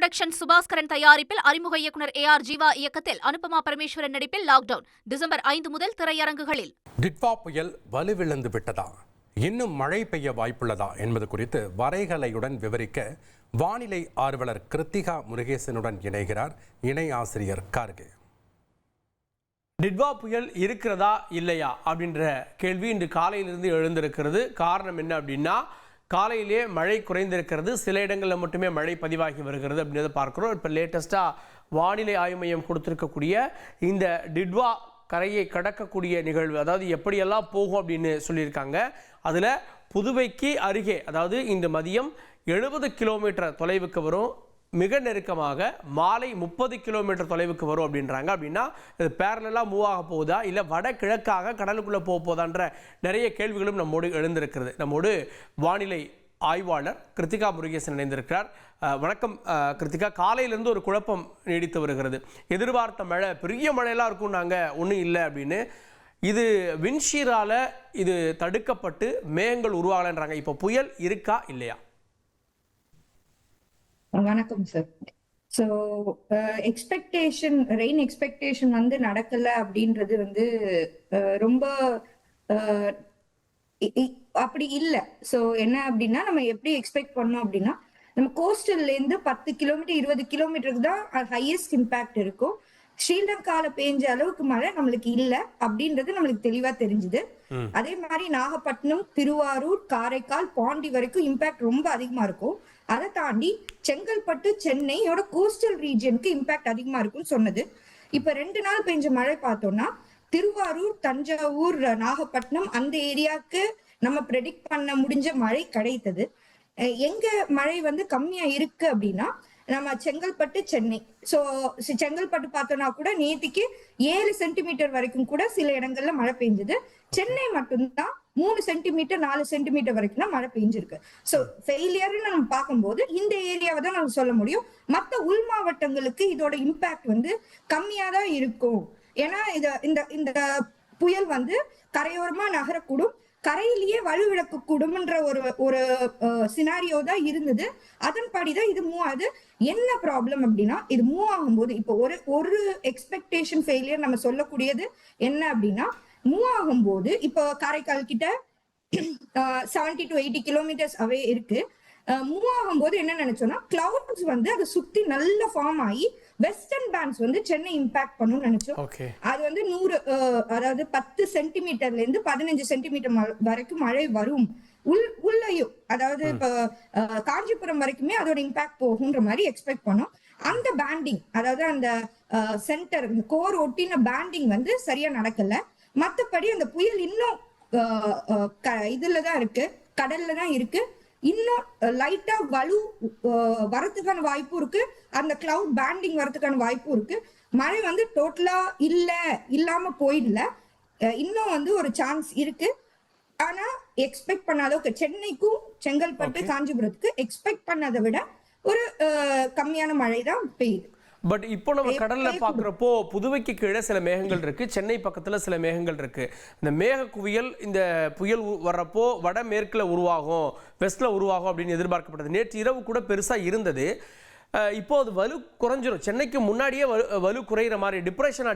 Production Subaskaran தயாரிப்பில் அறிமுக இயக்குனர் AR ஜீவா இயக்கத்தில் அனுபமா பரமேஸ்வரன் நடிப்பில் லாக்டவுன் டிசம்பர் 5 முதல் திரையரங்குகளில். டிட்வா புயல் வலுவிழந்து விட்டதா, இன்னும் மழை பெய்ய வாய்ப்புள்ளதா என்பது குறித்து வரைகலையுடன் விவரிக்க வானிலை ஆர்வலர் கிருத்திகா முருகேசனுடன் இணைகிறார் இணை ஆசிரியர் கார்கே. டிட்வா புயல் இருக்கிறதா இல்லையா அப்படின்ற கேள்வி இன்று காலையிலிருந்து எழுந்திருக்கிறது. காரணம் என்ன அப்படின்னா, காலையிலே மழை குறைந்திருக்கிறது, சில இடங்களில் மட்டுமே மழை பதிவாகி வருகிறது அப்படின்றத பார்க்குறோம். இப்போ லேட்டஸ்ட்டாக வானிலை ஆய்வு மையம் கொடுத்துருக்கக்கூடிய இந்த டிட்வா கரையை கடக்கக்கூடிய நிகழ்வு, அதாவது எப்படியெல்லாம் போகும் அப்படின்னு சொல்லியிருக்காங்க. அதில் புதுவைக்கு அருகே, அதாவது இந்த மதியம் 70 கிலோமீட்டர் தொலைவுக்கு வரும், மிக நெருக்கமாக மாலை 30 கிலோமீட்டர் தொலைவுக்கு வரும் அப்படின்றாங்க. அப்படின்னா இது பேரலாக மூவ் ஆக போகுதா, இல்லை வடகிழக்காக கடலுக்குள்ளே போகுதான்ற நிறைய கேள்விகளும் நம்மோடு எழுந்திருக்கிறது. நம்மோடு வானிலை ஆய்வாளர் கிருத்திகா முருகேசன் இணைந்திருக்கிறார். வணக்கம் கிருத்திகா. காலையிலேருந்து ஒரு குழப்பம் நீடித்து வருகிறது. எதிர்பார்த்த மழை, பெரிய மழையெல்லாம் இருக்கும், நாங்கள் ஒன்றும் இல்லை அப்படின்னு. இது விண்ஷீரால் இது தடுக்கப்பட்டு மேகங்கள் உருவாகலைன்றாங்க. இப்போ புயல் இருக்கா இல்லையா? வணக்கம் சார். ஸோ ரெயின் எக்ஸ்பெக்டேஷன் வந்து நடக்கல அப்படின்றது வந்து ரொம்ப அப்படி இல்லை. ஸோ என்ன அப்படின்னா, நம்ம எப்படி எக்ஸ்பெக்ட் பண்ணோம் அப்படின்னா, நம்ம கோஸ்டல்ல இருந்து 10 கிலோமீட்டர் 20 கிலோமீட்டருக்கு தான் ஹையஸ்ட் இம்பாக்ட் இருக்கும். ஸ்ரீலங்கால பெஞ்ச அளவுக்கு மழை நம்மளுக்கு இல்லை அப்படின்றது நம்மளுக்கு தெளிவா தெரிஞ்சுது. அதே மாதிரி நாகப்பட்டினம், திருவாரூர், காரைக்கால், பாண்டி வரைக்கும் இம்பாக்ட் ரொம்ப அதிகமா இருக்கும். அதை தாண்டி செங்கல்பட்டு, சென்னையோட கோஸ்டல் ரீஜனுக்கு இம்பாக்ட் அதிகமா இருக்கும்னு சொன்னது. இப்ப 2 நாள் பெஞ்ச மழை பார்த்தோம்னா, திருவாரூர், தஞ்சாவூர், நாகப்பட்டினம் அந்த ஏரியாவுக்கு நம்ம ப்ரெடிக்ட் பண்ண முடிஞ்ச மழை கிடைத்தது. எங்க மழை வந்து கம்மியா இருக்கு அப்படின்னா, நம்ம செங்கல்பட்டு, சென்னை. ஸோ செங்கல்பட்டு பார்த்தோம்னா கூட நேற்றுக்கு 7 சென்டிமீட்டர் வரைக்கும் கூட சில இடங்கள்ல மழை பெஞ்சது. சென்னை மட்டும்தான் 3 சென்டிமீட்டர் 4 சென்டிமீட்டர் வரைக்கும் தான் மழை பெஞ்சிருக்கு. ஸோ ஃபெயிலியர்னு நம்ம பார்க்கும்போது இந்த ஏரியாவை தான் நம்ம சொல்ல முடியும். மற்ற உள் மாவட்டங்களுக்கு இதோட இம்பாக்ட் வந்து கம்மியா தான் இருக்கும். ஏன்னா இந்த புயல் வந்து கரையோரமா நகரக்கூடும், கரையிலேயே வலுவிழக்கக்கூடும்ன்ற ஒரு சினாரியோ தான் இருந்தது. அதன்படிதான் இது மூவ் ஆகுது. என்ன ப்ராப்ளம் அப்படின்னா, இது மூவ் ஆகும்போது இப்போ ஒரு எக்ஸ்பெக்டேஷன் ஃபெயிலியர் நம்ம சொல்லக்கூடியது என்ன அப்படின்னா, மூவ் ஆகும்போது இப்போ காரைக்கால் கிட்ட 70 to 80 கிலோமீட்டர்ஸ் அவே இருக்கு. மூவ் ஆகும்போது என்ன நினைச்சோம்னா, கிளவுட்ஸ் வந்து அதை சுத்தி நல்ல ஃபார்ம் ஆகி வெஸ்டர்ன் பேண்ட்ஸ் வந்து சென்னை இம்பாக்ட் பண்ணும்னு நினைச்சோம். அது வந்து 10 சென்டிமீட்டர்ல இருந்து 15 சென்டிமீட்டர் வரைக்கும் மழை வரும். உள்ளயும், அதாவது இப்ப காஞ்சிபுரம் வரைக்குமே அதோட இம்பாக்ட் போகுன்ற மாதிரி எக்ஸ்பெக்ட் பண்ணோம். அந்த பேண்டிங், அதாவது அந்த சென்டர் கோர் ஒட்டின பேண்டிங் வந்து சரியா நடக்கல. மத்தபடி அந்த புயல் இன்னும் இதுலதான் இருக்கு, கடல்ல தான் இருக்கு. இன்னும் லைட்டா வலு வரதுக்கான வாய்ப்பும் இருக்கு, அந்த கிளவுட் பேண்டிங் வரதுக்கான வாய்ப்பும் இருக்கு. மழை வந்து டோட்டலா இல்லாம போயிடல, இன்னும் வந்து ஒரு சான்ஸ் இருக்கு. ஆனா எக்ஸ்பெக்ட் பண்ண அளவுக்கு சென்னைக்கும் செங்கல்பட்டு, காஞ்சிபுரத்துக்கு எக்ஸ்பெக்ட் பண்ணதை விட ஒரு கம்மியான மழை தான் பெய்யுது. பட் இப்போ நம்ம கடல்ல பாக்குறப்போ புதுவைக்கு கீழே சில மேகங்கள் இருக்கு, சென்னை பக்கத்துல சில மேகங்கள் இருக்கு. இந்த மேக குவியல் இந்த புயல் வர்றப்போ வடமேற்குல உருவாகும், வெஸ்ட்ல உருவாகும் அப்படின்னு எதிர்பார்க்கப்பட்டது. நேற்று இரவு கூட பெருசா இருந்தது. இப்போ அது வலு குறைஞ்சிரும், சென்னைக்கு முன்னாடியே வலு குறைகிற மாதிரி,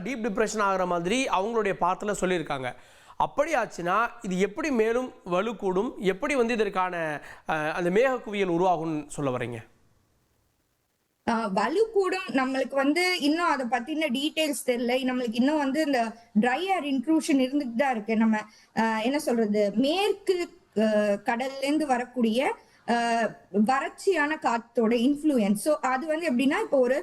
டீப் டிப்ரெஷன் ஆகிற மாதிரி அவங்களுடைய பாத்துல சொல்லியிருக்காங்க. அப்படி ஆச்சுன்னா இது எப்படி மேலும் வலு கூடும், எப்படி வந்து இதற்கான அந்த மேக குவியல் உருவாகும்னு சொல்ல வரீங்க? வலு கூடும், நம்மளுக்கு வந்து இன்னும் அதை பத்தின டீடைல்ஸ் தெரியல. நம்மளுக்கு இன்னும் வந்து இந்த ட்ரை ஏர் இன்ட்ரூஷன் இருந்துட்டு தான் இருக்கு. நம்ம என்ன சொல்றது, மேற்கு கடல்ல இருந்து வரக்கூடிய வறட்சியான காத்தோட இன்ஃப்ளூயன்ஸ். ஸோ அது வந்து எப்படின்னா, இப்போ ஒரு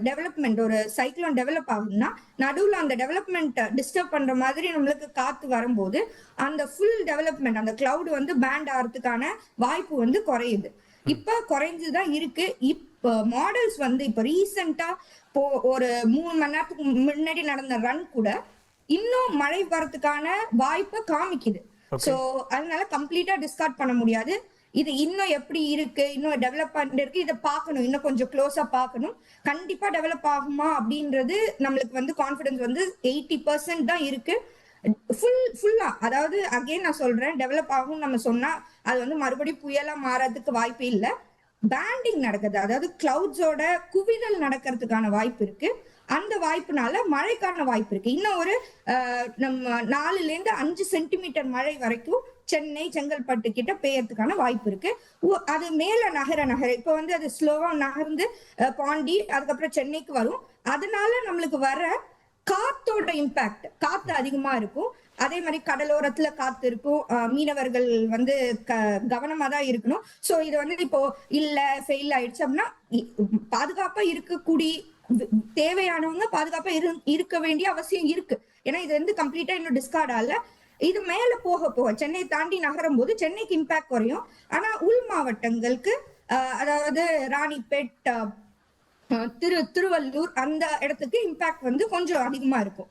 டெவலப்மெண்ட், ஒரு சைக்ளோன் டெவலப் ஆகுதுன்னா நடுவில் அந்த டெவலப்மெண்ட் டிஸ்டர்ப் பண்ற மாதிரி நம்மளுக்கு காத்து வரும்போது அந்த ஃபுல் டெவலப்மெண்ட், அந்த கிளவுட் வந்து பேண்ட் ஆகிறதுக்கான வாய்ப்பு வந்து குறையுது. இப்ப குறைஞ்சுதான் இருக்கு. இப்ப மாடல்ஸ் வந்து இப்ப ரீசெண்டா ஒரு 3 மணி நேரத்துக்கு முன்னாடி நடந்த ரன் கூட இன்னும் மழை வரதுக்கான வாய்ப்பை காமிக்குது. சோ அதனால கம்ப்ளீட்டா டிஸ்கார்ட் பண்ண முடியாது. இது இன்னும் எப்படி இருக்கு, இன்னும் டெவலப் பண்ணிட்டு இருக்கு, இதை பார்க்கணும், இன்னும் கொஞ்சம் க்ளோஸா பார்க்கணும். கண்டிப்பா டெவலப் ஆகுமா அப்படின்றது நம்மளுக்கு வந்து கான்ஃபிடன்ஸ் வந்து 80% தான் இருக்கு. ஃபுல்லா, அதாவது அகைன் நான் சொல்றேன், டெவலப் ஆகும் நம்ம சொன்னா அது வந்து மறுபடியும் புயலா மாறதுக்கு வாய்ப்பு இல்லை. பேண்டிங் நடக்குது, அதாவது கிளவுட்ஸோட குவிதல் நடக்கிறதுக்கான வாய்ப்பு இருக்கு. அந்த வாய்ப்புனால மழைக்கான வாய்ப்பு இருக்கு. இன்னும் ஒரு நம்ம 4 to 5 சென்டிமீட்டர் மழை வரைக்கும் சென்னை செங்கல்பட்டு கிட்ட பெய்யறதுக்கான வாய்ப்பு இருக்கு. அது மேல நகர இப்ப வந்து அது ஸ்லோவா நகர்ந்து பாண்டி அதுக்கப்புறம் சென்னைக்கு வரும். அதனால நம்மளுக்கு வர காத்தோட இம்பாக்ட், காத்து அதிகமா இருக்கும். அதே மாதிரி கடலோரத்துல காத்து இருக்கும். மீனவர்கள் வந்து கவனமா தான் இருக்கணும். சோ இது வந்து இப்போ இல்ல ஃபெயில் ஆயிடுச்சு அப்படின்னா பாதுகாப்பா இருக்கக்கூடிய தேவையானவங்க பாதுகாப்பா இருக்க வேண்டிய அவசியம் இருக்கு. ஏன்னா இது வந்து கம்ப்ளீட்டா இன்னும் டிஸ்கார்ட் ஆகல. இது மேல போக சென்னை தாண்டி நகரும் போது சென்னைக்கு இம்பாக்ட் குறையும். ஆனா உள் மாவட்டங்களுக்கு அதாவது ராணிப்பேட், திருவள்ளூர் அந்த இடத்துக்கு இம்பாக்ட் வந்து கொஞ்சம் அதிகமா இருக்கும்.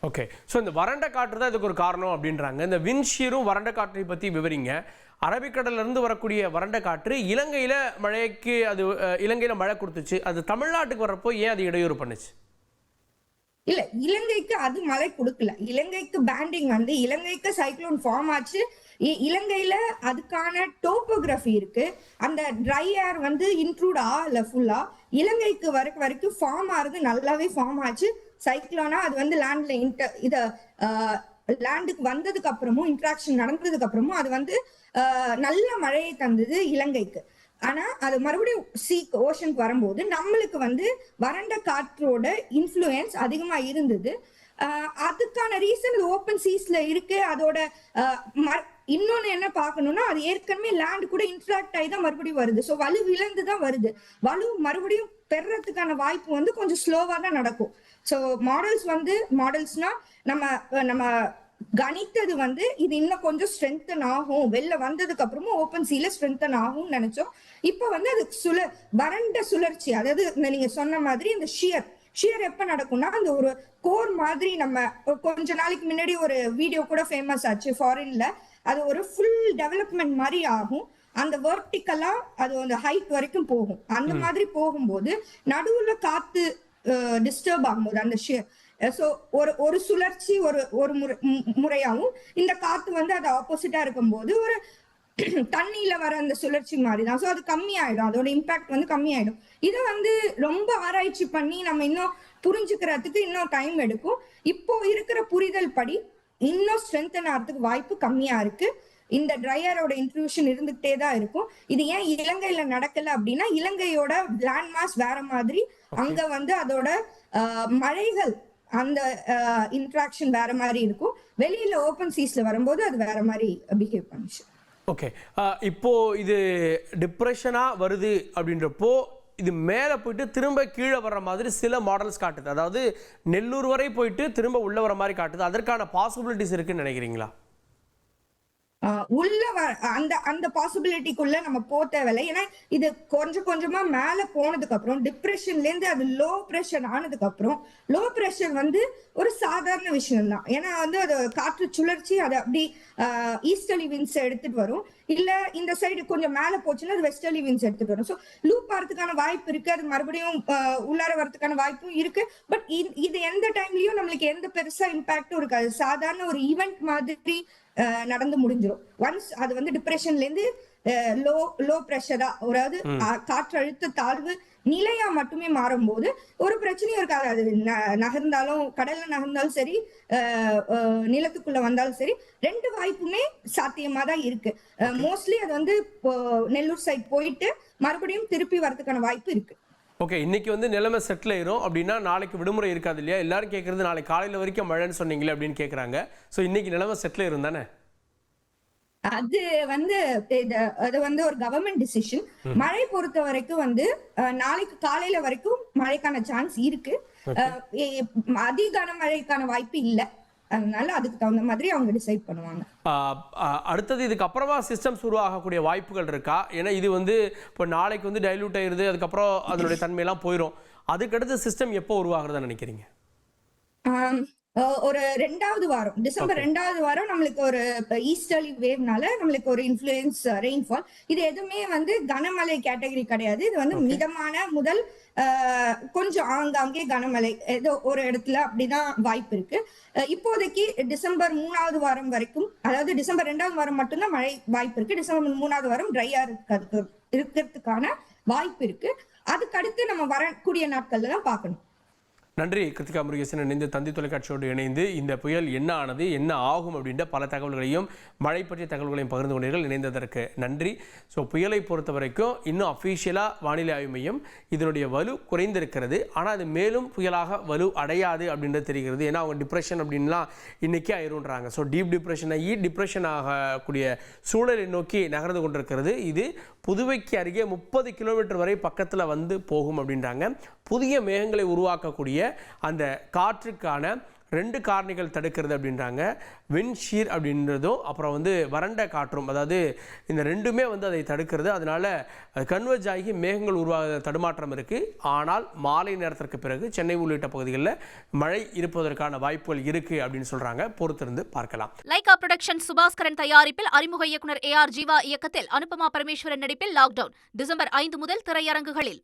ஓகே, ஸோ இந்த வறண்ட காற்று தான் இதுக்கு ஒரு காரணம் அப்படின்றாங்க. இந்த விண்ஷீரும் வறண்ட காற்றை பற்றி விவரிங்க. அரபிக்கடல்ல இருந்து வரக்கூடிய வறண்ட காற்று இலங்கையில மழைக்கு அது இலங்கையில மழை கொடுத்துச்சு, அது தமிழ்நாட்டுக்கு வரப்போ ஏன் அது இடையூறு பண்ணுச்சு? இல்ல, இலங்கைக்கு அது மழை கொடுக்கல. இலங்கைக்கு பேண்டிங் வந்து இலங்கைக்கு சைக்ளோன் ஃபார்ம் ஆச்சு. இலங்கையில அதுக்கான டோபோகிராஃபி இருக்கு. அந்த ட்ரை ஏர் வந்து இன்க்ளூட் ஆகல ஃபுல்லா. இலங்கைக்கு வரைக்கும் ஃபார்ம் ஆகுது, நல்லாவே ஃபார்ம் ஆச்சு. சைக்ளோனா அது வந்து லேண்ட்ல லேண்டுக்கு வந்ததுக்கு அப்புறமும் இன்ட்ராக்ஷன் நடந்ததுக்கு அப்புறமும் அது வந்து நல்ல மழையை தந்தது இலங்கைக்கு. ஆனா அது மறுபடியும் ஓஷனுக்கு வரும்போது நம்மளுக்கு வந்து வறண்ட காற்றோட இன்ஃப்ளூயன்ஸ் அதிகமா இருந்தது. அதுக்கான ரீசன் ஓப்பன் சீஸ்ல இருக்கு. அதோட இன்னொன்னு என்ன பார்க்கணும்னா அது ஏற்கனவே லேண்ட் கூட இன்ட்ராக்ட் ஆகி தான் மறுபடியும் வருது. ஸோ வலு விழுந்து தான் வருது. வலு மறுபடியும் பெறறதுக்கான வாய்ப்பு வந்து கொஞ்சம் ஸ்லோவா தான் நடக்கும். ஸோ மாடல்ஸ்னா நம்ம கணித்தது வந்து இது இன்னும் கொஞ்சம் ஸ்ட்ரென்தன் ஆகும், வெளில வந்ததுக்கு அப்புறமும் ஓப்பன் சீல ஸ்ட்ரென்தன் ஆகும்னு நினைச்சோம். இப்ப வந்து அது வறண்ட சுழற்சி, அதாவது நீங்க சொன்ன மாதிரி இந்த ஷியர் எப்ப நடக்கும்னா அந்த ஒரு கோர் மாதிரி. நம்ம கொஞ்ச நாளைக்கு முன்னாடி ஒரு வீடியோ கூட ஃபேமஸ் ஆச்சு ஃபாரின்ல. அது ஒரு ஃபுல் டெவலப்மெண்ட் மாதிரி ஆகும். அந்த வெர்டிக்கலா அது அந்த ஹைட் வரைக்கும் போகும். அந்த மாதிரி போகும்போது நடுவுல காத்து டிஸ்டர்ப் ஆகும்போது அந்த ஷியர், சோ ஒரு சுழற்சி ஒரு முறையாவும் இந்த காத்து வந்து அது ஆப்போசிட்டா இருக்கும்போது ஒரு தண்ணியில வர அந்த சுழற்சி மாதிரிதான். சோ அது கம்மியாயிடும், அதோட இம்பாக்ட் வந்து கம்மியாயிடும். இதை வந்து ரொம்ப ஆராய்ச்சி பண்ணி நம்ம இன்னும் புரிஞ்சுக்கிறதுக்கு இன்னும் டைம் எடுக்கும். இப்போ இருக்கிற புரிதல் படி இன்னும் ஸ்ட்ரென்தன் ஆகிறதுக்கு வாய்ப்பு கம்மியா இருக்கு. இந்த ட்ரையரோட இன்ட்ரூஷன் இருந்துகிட்டே தான் இருக்கும். இது ஏன் இலங்கையில நடக்கல அப்படின்னா இலங்கையோட லேண்ட் மாஸ் வேற மாதிரி, அங்க வந்து அதோட மழைகள் அந்த இன்ட்ராக்ஷன் வேற மாதிரி இருக்கும். வெளியில ஓப்பன் சீஸ்ல வரும்போது அது வேற மாதிரி பிஹேவ் பண்ணுச்சு. ஓகே, இப்போ இது டிப்ரெஷனா வருது அப்படின்றப்போ இது மேலே போயிட்டு திரும்ப கீழே வர்ற மாதிரி சில மாடல்ஸ் காட்டுது. அதாவது நெல்லூர் வரை போயிட்டு திரும்ப உள்ள வர மாதிரி காட்டுது. அதற்கான பாசிபிலிட்டிஸ் இருக்குன்னு நினைக்கிறீங்களா? உள்ள அந்த பாசிபிலிட்டிக்குள்ள நம்ம தேவையில்லை. ஏன்னா இது கொஞ்சமா மேல போனதுக்கு அப்புறம் டிப்ரெஷன்ல இருந்து அது லோ பிரஷர் ஆனதுக்கு அப்புறம் லோ பிரஷர் வந்து ஒரு சாதாரண விஷயம் தான். ஏன்னா வந்து அது காற்று சுழற்சி அது அப்படி ஈஸ்டர்லி விண்ட்ஸ் எடுத்துட்டு வரும். இல்ல இந்த சைடு கொஞ்சம் மேல போச்சுன்னா அது வெஸ்டர்லி விண்ட்ஸ் எடுத்துட்டு வரும். ஸோ லூப் ஆறதுக்கான வாய்ப்பு இருக்கு. அது மறுபடியும் உள்ளார வரதுக்கான வாய்ப்பும் இருக்கு. பட் இது எந்த டைம்லயும் நம்மளுக்கு எந்த பெருசா இம்பாக்டும் இருக்காது. சாதாரண ஒரு ஈவெண்ட் மாதிரி நடந்து முடிஞ்சிடும். ஒன்ஸ் அது வந்து டிப்ரெஷன்ல இருந்து லோ பிரஷரா, அதாவது காற்றழுத்த தாழ்வு நிலையா மட்டுமே மாறும்போது ஒரு பிரச்சனையும் இருக்காது. அது நகர்ந்தாலும் கடல்ல நகர்ந்தாலும் சரி, நிலத்துக்குள்ள வந்தாலும் சரி, ரெண்டு வாய்ப்புமே சாத்தியமா தான் இருக்கு. மோஸ்ட்லி அது வந்து நெல்லூர் சைட் போயிட்டு மறுபடியும் திருப்பி வரதுக்கான வாய்ப்பு இருக்கு. ஓகே, இன்னைக்கு வந்து நிலைமை செட்டில் ஆயிரும் அப்படின்னா நாளைக்கு விடுமுறை இருக்காது இல்லையா? எல்லாரும் கேட்கறது நாளைக்கு காலையில் வரைக்கும் மழைன்னு சொன்னீங்களே அப்படின்னு கேட்குறாங்க. ஸோ இன்னைக்கு நிலைமை செட்டில் ஆயிரும் தானே? அது வந்து ஒரு கவர்மெண்ட் டிசிஷன். மழை பொறுத்த வரைக்கும் வந்து நாளைக்கு காலையில வரைக்கும் மழைக்கான சான்ஸ் இருக்கு. அதி கனமழைக்கான வாய்ப்பு இல்லை. அதனால அதுக்கு தகுந்த மாதிரி அவங்க டிசைட் பண்ணுவாங்க. அடுத்தது இதுக்கு அப்புறமா சிஸ்டம்ஸ் உருவாகக்கூடிய வாய்ப்புகள் இருக்கா? ஏன்னா இது வந்து இப்போ நாளைக்கு வந்து டைல்யூட் ஆயிருது, அதுக்கப்புறம் அதனுடைய தன்மையெல்லாம் போயிடும். அதுக்கடுத்து சிஸ்டம் எப்போ உருவாகிறதுன்னு நினைக்கிறீங்க? ஒரு 2வது வாரம், டிசம்பர் 2வது வாரம் நம்மளுக்கு ஒரு ஈஸ்டர்லி வேவ்னால நம்மளுக்கு ஒரு இன்ஃப்ளூயன்ஸ் ரெயின்ஃபால். இது எதுவுமே வந்து கனமழை கேட்டகரி கிடையாது. இது வந்து மிதமான முதல் கொஞ்சம் ஆங்காங்கே கனமழை ஏதோ ஒரு இடத்துல அப்படிதான் வாய்ப்பு இருக்கு. இப்போதைக்கு டிசம்பர் 3வது வாரம் வரைக்கும், அதாவது டிசம்பர் 2வது வாரம் மட்டும்தான் மழை வாய்ப்பு இருக்கு. டிசம்பர் 3வது வாரம் ட்ரையா இருக்கிறதுக்கான வாய்ப்பு இருக்கு. அதுக்கடுத்து நம்ம வரக்கூடிய நாட்கள்ல தான் பார்க்கணும். நன்றி கிருத்திகா முருகேசன். இணைந்து தந்தி தொலைக்காட்சியோடு இணைந்து இந்த புயல் என்ன ஆனது, என்ன ஆகும் அப்படின்ற பல தகவல்களையும் மழை பற்றிய தகவல்களையும் பகிர்ந்து கொண்டீர்கள். இணைந்ததற்கு நன்றி. ஸோ புயலை பொறுத்த வரைக்கும் இன்னும் அஃபீஷியலாக வானிலை ஆய்வு மையம் இதனுடைய வலு குறைந்திருக்கிறது. ஆனால் அது மேலும் புயலாக வலு அடையாது அப்படின்றது தெரிகிறது. ஏன்னா அவங்க டிப்ரெஷன் அப்படின்லாம் இன்றைக்கே ஆயிருன்றாங்க. ஸோ டீப் டிப்ரெஷன் ஆகி டிப்ரெஷன் ஆகக்கூடிய சூழலை நோக்கி நகர்ந்து கொண்டிருக்கிறது. இது புதுவைக்கு அருகே 30 கிலோமீட்டர் வரை பக்கத்தில் வந்து போகும் அப்படின்றாங்க. புதிய மேகங்களை உருவாக்கக்கூடிய அந்த காற்றுக்கான 2 காரணிகள் தடுக்கிறது அப்படின்றாங்க. விண்ஷீர் அப்படின்றதும் அப்புறம் வந்து வறண்ட காற்றும், அதாவது இந்த 2மே வந்து அதை தடுக்கிறது. அதனால கன்வெர்ஜ் ஆகி மேகங்கள் உருவாக தடுமாற்றம் இருக்குது. ஆனால் மாலை நேரத்திற்கு பிறகு சென்னை உள்ளிட்ட பகுதிகளில் மழை இருப்பதற்கான வாய்ப்புகள் இருக்குது அப்படின்னு சொல்கிறாங்க. பொறுத்திருந்து பார்க்கலாம். லைகா புரொடக்ஷன் சுபாஸ்கரன் தயாரிப்பில் அறிமுக இயக்குனர் AR ஜீவா இயக்கத்தில் அனுபமா பரமேஸ்வரன் நடிப்பில் லாக்டவுன் டிசம்பர் 5 முதல் திரையரங்குகளில்.